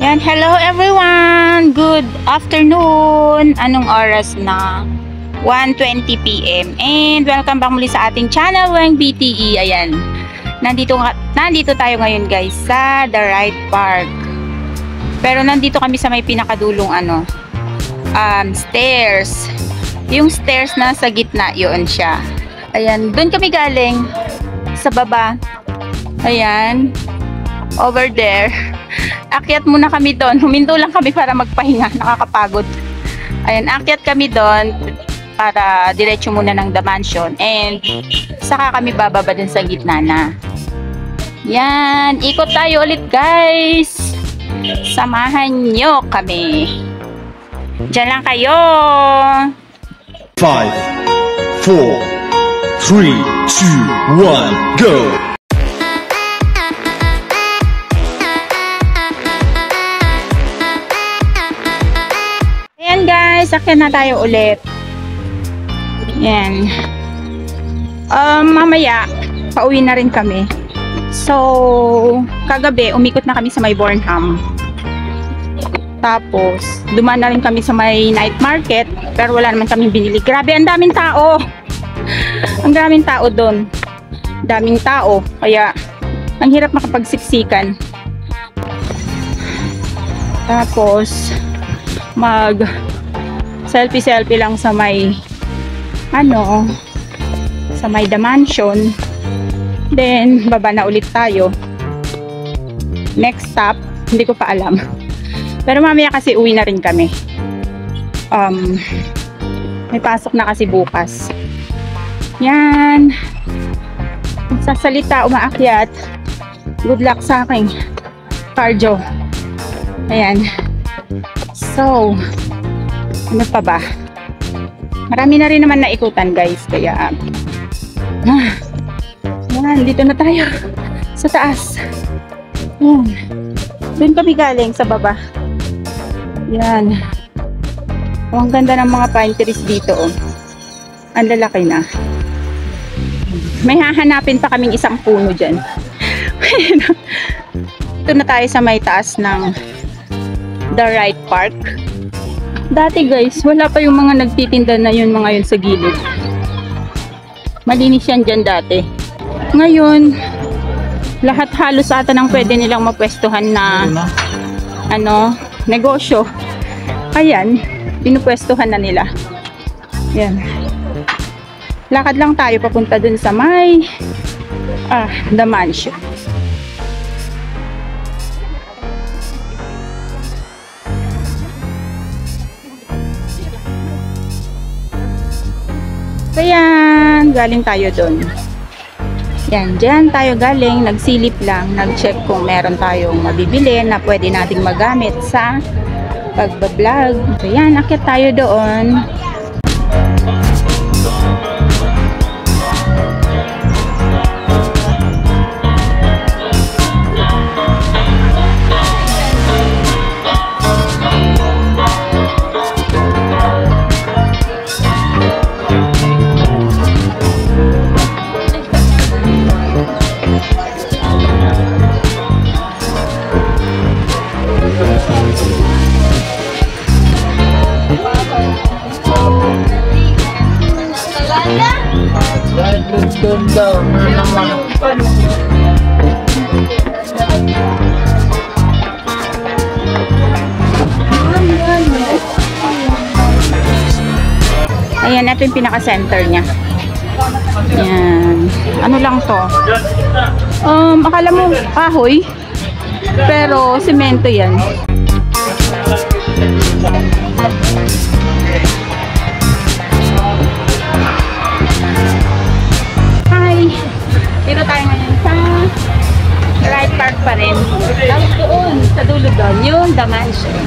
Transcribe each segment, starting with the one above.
Yan, hello everyone! Good afternoon! Anong oras na? 1:20 PM. And welcome back muli sa ating channel, Weng BTE. Ayan, nandito tayo ngayon guys sa The Right Park. Pero nandito kami sa may pinakadulong stairs. Yung stairs na sa gitna, yun siya. Ayan, doon kami galing sa baba. Ayan, over there. Akyat muna kami doon. Huminto lang kami para magpahinga. Nakakapagod. Ayan, akyat kami doon para diretso muna ng The Mansion. And saka kami bababa din sa gitna na. Yan, ikot tayo ulit guys. Samahan nyo kami. Diyan lang kayo. 5, 4, 3, 2, 1, go! Ayan guys, akyat na tayo ulit. Yan. Mamaya, pauwi na rin kami. So, kagabi, umikot na kami sa may Bornham. Tapos, dumaan na rin kami sa may night market. Pero wala naman kami binili. Grabe, ang daming tao. Ang daming tao doon. Daming tao. Kaya, ang hirap makapagsiksikan. Tapos, mag selfie lang sa may sa may The Mansion. Then baba na ulit tayo. Next stop, hindi ko pa alam. Pero mamaya kasi uwi na rin kami. May pasok na kasi bukas. Yan. Sasalita, umaakyat. Good luck sa aking cardio. Ayan. So, ano pa ba? Marami na rin naman naikutan guys. Kaya, yan, dito na tayo. Sa taas. Yan. Doon kami galing sa baba. Yan. Oh, ang ganda ng mga pine trees dito. Oh. Ang lalaki na. May hahanapin pa kaming isang puno dyan. Ito na tayo sa may taas ng The Right Park. Dati guys, wala pa yung mga nagtitinda na yun, mga yun sa gilid. Malinis yan dyan dati. Ngayon, lahat halos ata ng pwede nilang mapwestuhan na negosyo. Ayan, pinupwestuhan na nila. Yan. Lakad lang tayo papunta dun sa may The Mansion. Ayan, galing tayo doon. Yan, dyan tayo galing, nagsilip lang, nag-check kung meron tayong mabibili na pwede nating magamit sa pagbablog. Ayan, akyat tayo doon. Ayan, ito yung pinaka-center niya. Ayan. Ano lang to? Akala mo kahoy, pero semento yan. Dito tayo ngayon sa Right Park pa rin. Tapos doon, sa dulo doon, yung The Mansion.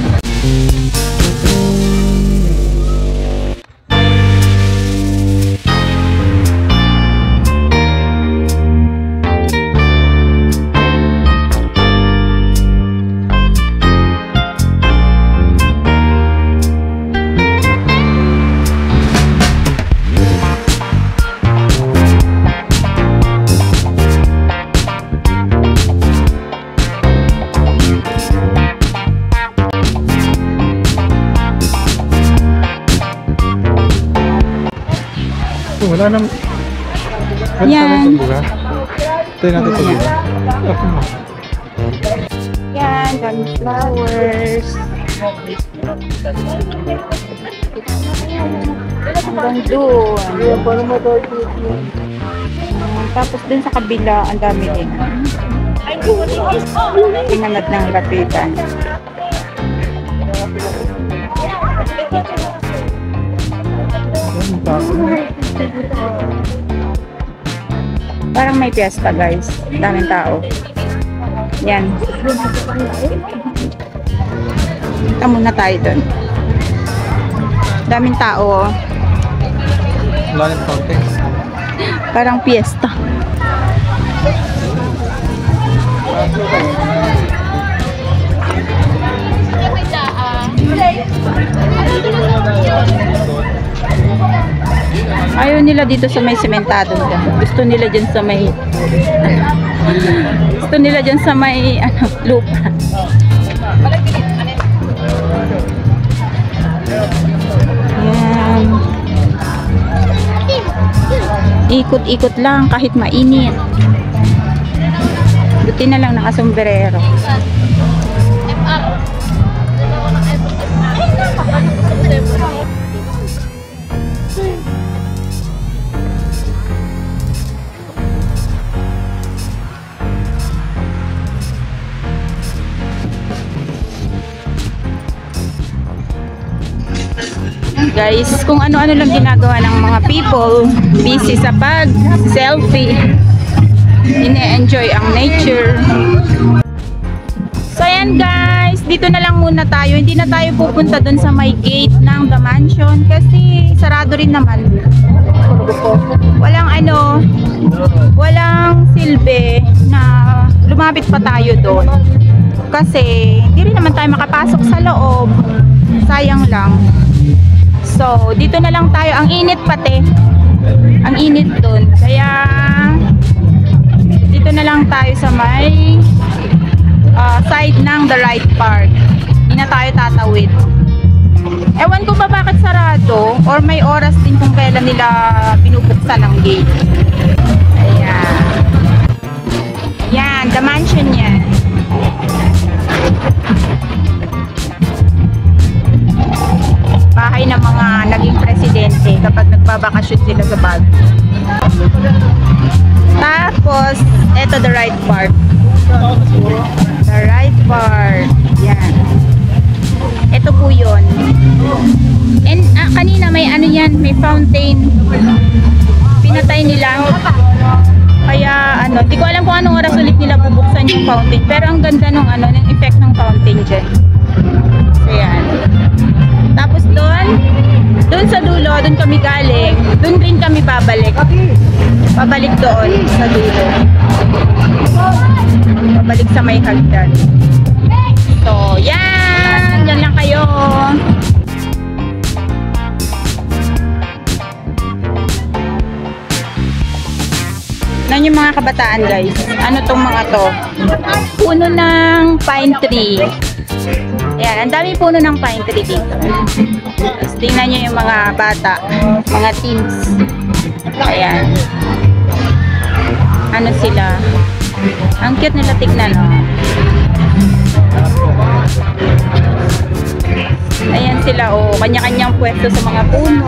Wala nang... Yan. Tayo natin ito dito. Yan, daming flowers. Hanggang doon. Tapos dun sa kabila, ang dami din. Tingnan natin ng lapitan. Parang may piyesta, guys. Daming tao. Yan. Punta muna tayo doon. Daming tao, oh. Wala nang konti. Parang piyesta. Ayaw nila dito sa may sementado dyan. Gusto nila dyan sa may gusto nila dyan sa may lupa. Yan. Ikot-ikot lang kahit mainit. Buti na lang nakasombrero. Guys, kung ano-ano lang ginagawa ng mga people, busy sa pag-selfie, ine-enjoy ang nature. So ayan guys, dito na lang muna tayo. Hindi na tayo pupunta dun sa may gate ng The Mansion kasi sarado rin naman. Walang silbi na lumapit pa tayo doon. Kasi hindi rin naman tayo makapasok sa loob. Sayang lang. So, dito na lang tayo. Ang init pati. Ang init dun. Kaya, dito na lang tayo sa may side ng The Right Park. Hindi na tayo tatawid. Ewan ko ba bakit sarado or may oras din kung kailan nila pinupuksan ang gate. Ayan. Yan, The Mansion yan. Bahay ng mga naging presidente kapag nagbabakasyon sila sa Baguio. Tapos, eto The Right Park. The Right Park. Yan. Ito po yun. And kanina may ano yan, may fountain. Pinatay nila. Kaya di ko alam kung anong oras ulit nila bubuksan yung fountain. Pero ang ganda ng ng effect ng fountain dyan. So yan. Tapos doon sa dulo, doon kami galing. Doon rin kami babalik. Babalik doon sa dulo. Babalik sa may hagdan. So, yan! Yan lang kayo. Yan yung mga kabataan, guys. Ano tong mga to? Puno ng pine tree. Ayan, ang dami puno ng pine tree dito. Tapos tingnan nyo yung mga bata, mga teens. Ayan. Ano sila? Ang cute nila tignan, oh. Ayan sila, oh. Kanya-kanyang pwesto sa mga puno.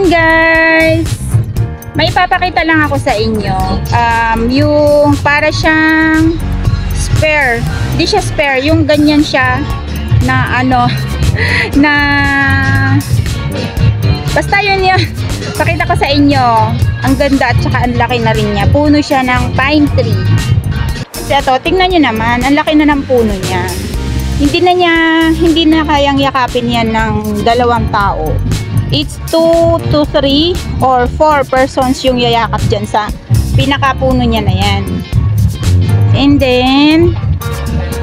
Ayan guys, may ipapakita lang ako sa inyo. Yung para siyang spare. Hindi siya spare, yung ganyan siya na ano, na basta yun. Pakita ko sa inyo. Ang ganda at saka ang laki na rin niya. Puno siya ng pine tree. Kasi ito, tingnan nyo naman, ang laki na ng puno niya. Hindi na kayang yakapin yan ng dalawang tao. It's 2 to 3 or 4 persons yung yayakap dyan sa pinakapuno niya na yan. And then,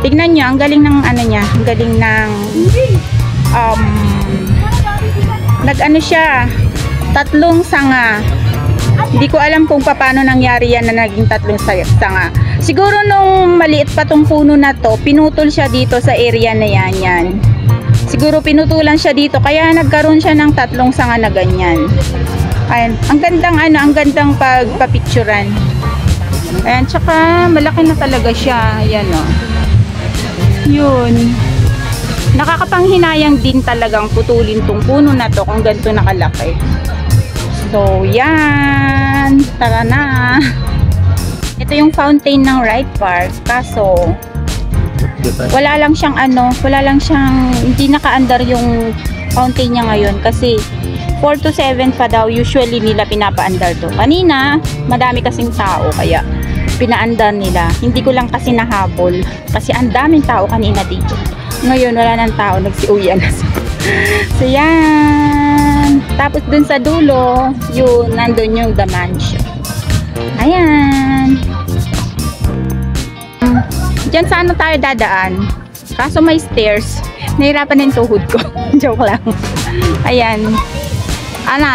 tignan nyo, ang galing ng ano niya, ang galing ng nag-ano siya, 3 sanga. Hindi ko alam kung paano nangyari yan na naging 3 sanga. Siguro nung maliit pa tong puno na to, pinutol siya dito sa area na yan. Siguro pinutulan siya dito, kaya nagkaroon siya ng 3 sanga na ganyan. Ayan, ang gandang ano, ang gandang pagpapicturan. Ayan, tsaka malaki na talaga siya. Ayan o. Yun. Nakakapanghinayang din talagang putulin tong puno na to kung ganito nakalaki. So, yan. Tara na. Ito yung fountain ng Wright Park. Kaso, wala lang siyang ano, hindi nakaandar yung fountain niya ngayon. Kasi, 4 to 7 pa daw usually nila pinapaandar to. Kanina, madami kasing tao. Kaya, pinaandar nila. Hindi ko lang kasi nahabol. Kasi ang daming tao kanina dito. Ngayon, wala nang tao. Nagsiuyan na siya. So, yan. Tapos, dun sa dulo, yun, nandun yung The Mansion. Ayan. Diyan sa ano tayo dadaan. Kaso may stairs. Nahirapan na yung tuhod ko. Joke lang. Ayan.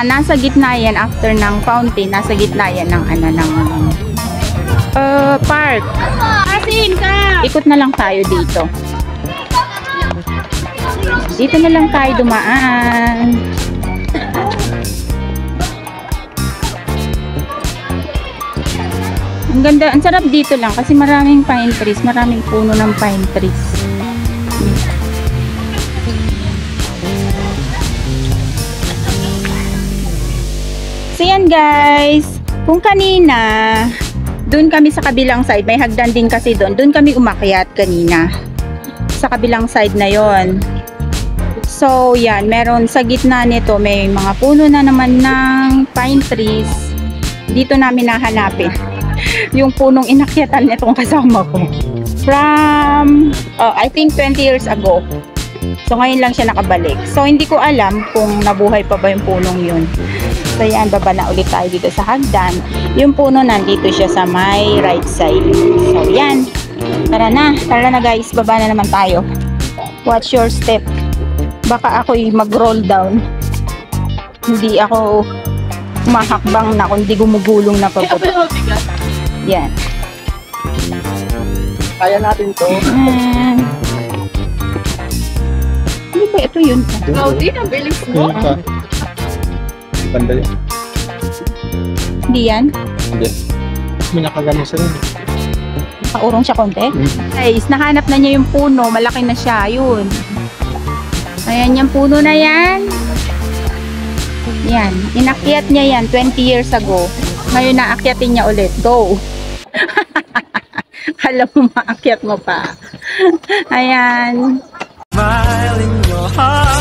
Nasa gitna yan after ng fountain. Nasa gitna yan ng park. Ikot na lang tayo dito. Dito na lang tayo dumaan. Ang ganda, ang sarap dito lang kasi maraming pine trees, maraming puno ng pine trees. So yan guys, kung kanina, doon kami sa kabilang side, may hagdan din kasi doon kami umakyat kanina. Sa kabilang side na yon. So yan, meron sa gitna nito, may mga puno na naman ng pine trees. Dito namin nahanapin yung punong inakyatan nitong kasama ko from I think 20 years ago. So ngayon lang siya nakabalik. So hindi ko alam kung nabuhay pa ba yung punong yun. So yan, baba na ulit tayo dito sa hagdan. Yung puno nandito siya sa my right side. So yan, tara na guys, baba na naman tayo. Watch your step. Baka ako'y mag-roll down. Hindi ako mahakbang na, kundi gumugulong na pababa. Yan. Kaya natin to. Hindi ba ito yun? Cloudy na bilis mo. Banda yan. Hindi yan? Hindi. May nakagano siya rin. Nakaurong siya konti? Guys, nahanap na niya yung puno. Malaki na siya. Yun. Ayan yung puno na yan. Yan. Inakyat niya yan 20 years ago. Ngayon naakyatin niya ulit. Go! Alam mo, maakyat mo pa. Ayan. Smile in your heart.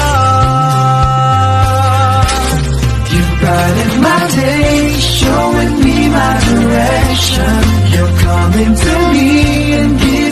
You brighten my day, showing me my direction. You're coming to me and giving